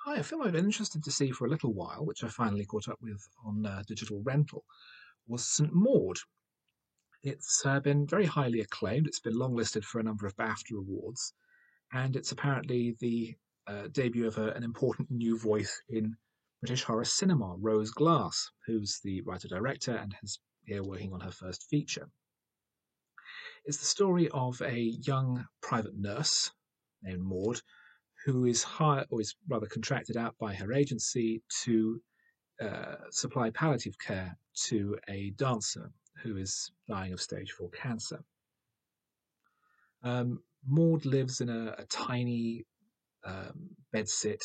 Hi, a film I've been interested to see for a little while, which I finally caught up with on digital rental, was St. Maud. It's been very highly acclaimed. It's been longlisted for a number of BAFTA awards, and it's apparently the debut of an important new voice in British horror cinema, Rose Glass, who's the writer-director and is here working on her first feature. It's the story of a young private nurse named Maud who is hired, or is rather contracted out by her agency to supply palliative care to a dancer who is dying of stage 4 cancer. Maud lives in a tiny bedsit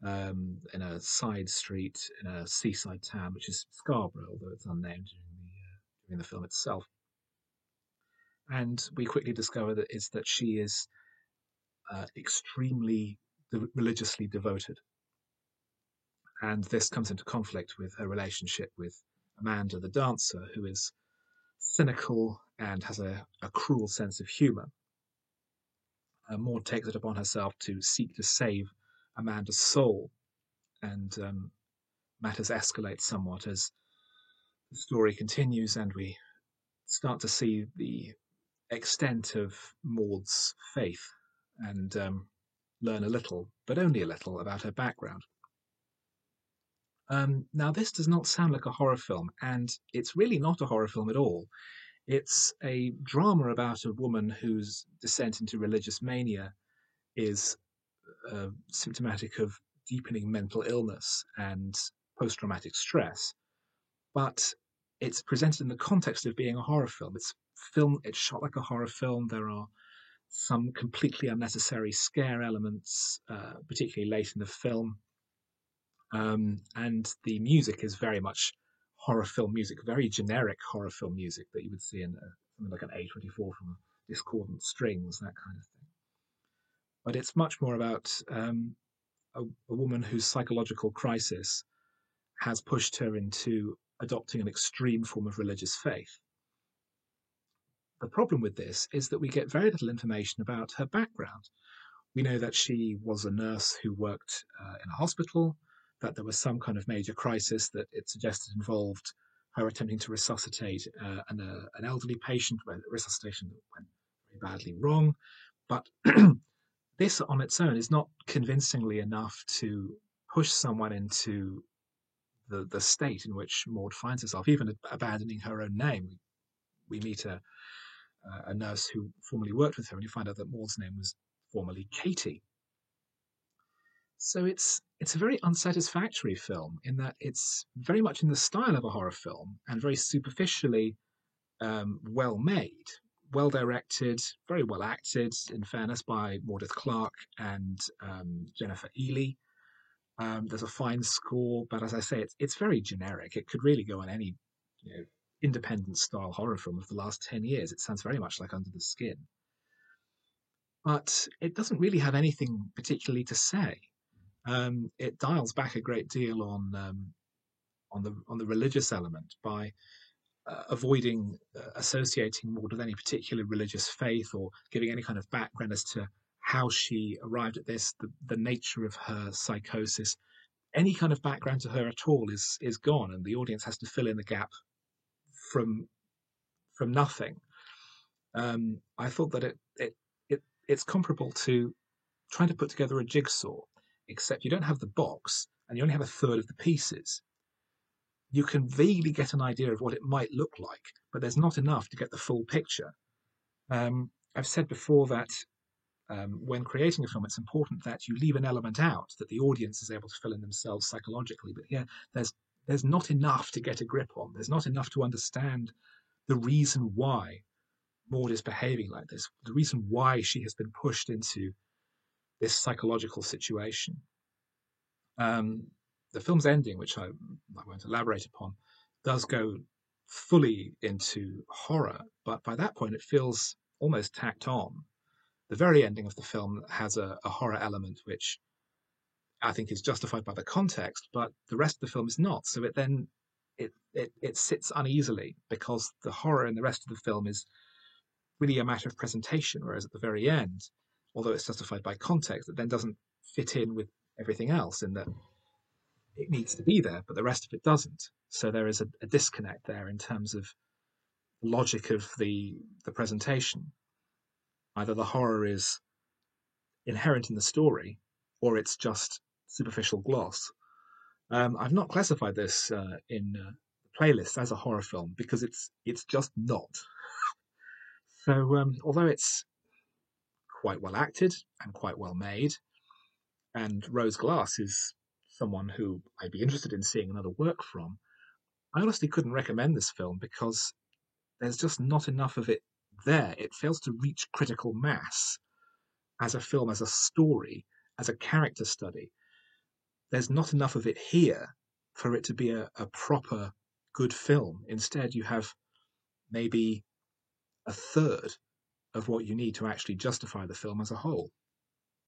in a side street in a seaside town, which is Scarborough, although it's unnamed during the film itself. And we quickly discover that she is extremely religiously devoted, and this comes into conflict with her relationship with Amanda, the dancer, who is cynical and has a cruel sense of humour. Maud takes it upon herself to seek to save Amanda's soul, and matters escalate somewhat as the story continues, and we start to see the extent of Maud's faith and learn a little, but only a little, about her background. Now, this does not sound like a horror film, and it's really not a horror film at all. It's a drama about a woman whose descent into religious mania is symptomatic of deepening mental illness and post traumatic stress. But it's presented in the context of being a horror film. It's shot like a horror film. There are some completely unnecessary scare elements, particularly late in the film. And the music is very much horror film music, very generic horror film music that you would see in something like an A24 from Discordant Strings, that kind of thing. But it's much more about a woman whose psychological crisis has pushed her into adopting an extreme form of religious faith. The problem with this is that we get very little information about her background. We know that she was a nurse who worked in a hospital, that there was some kind of major crisis that it suggested involved her attempting to resuscitate an elderly patient, where resuscitation went very badly wrong. But this on its own is not convincingly enough to push someone into the state in which Maud finds herself, even abandoning her own name. We meet a nurse who formerly worked with her, and you find out that Maud's name was formerly Katie. So it's a very unsatisfactory film in that it's very much in the style of a horror film and very superficially well made, well directed, very well acted, in fairness, by Meredith Clark and Jennifer Ely. There's a fine score, but as I say, it's very generic. It could really go on any independent style horror film of the last 10 years. It sounds very much like Under the Skin. But it doesn't really have anything particularly to say. It dials back a great deal on the religious element by avoiding associating Maud with any particular religious faith or giving any kind of background as to how she arrived at this, the nature of her psychosis. Any kind of background to her at all is gone, and the audience has to fill in the gap from from nothing. I thought that it's comparable to trying to put together a jigsaw, except you don't have the box and you only have a third of the pieces. You can vaguely get an idea of what it might look like, but there's not enough to get the full picture. I've said before that when creating a film, it's important that you leave an element out that the audience is able to fill in themselves psychologically. But here, there's not enough to get a grip on. There's not enough to understand the reason why Maud is behaving like this, the reason why she has been pushed into this psychological situation. The film's ending, which I won't elaborate upon, does go fully into horror, but by that point it feels almost tacked on. The very ending of the film has a horror element which I think is justified by the context, but the rest of the film is not. So it sits uneasily because the horror in the rest of the film is really a matter of presentation, whereas at the very end, although it's justified by context, it then doesn't fit in with everything else, in that it needs to be there, but the rest of it doesn't. So there is a disconnect there in terms of logic of the presentation. Either the horror is inherent in the story, or it's just superficial gloss. I've not classified this in the playlist as a horror film because it's just not. So although it's quite well acted and quite well made, and Rose Glass is someone who I'd be interested in seeing another work from, I honestly couldn't recommend this film because there's just not enough of it there. It fails to reach critical mass as a film, as a story, as a character study. There's not enough of it here for it to be a proper good film. Instead, you have maybe a third of what you need to actually justify the film as a whole.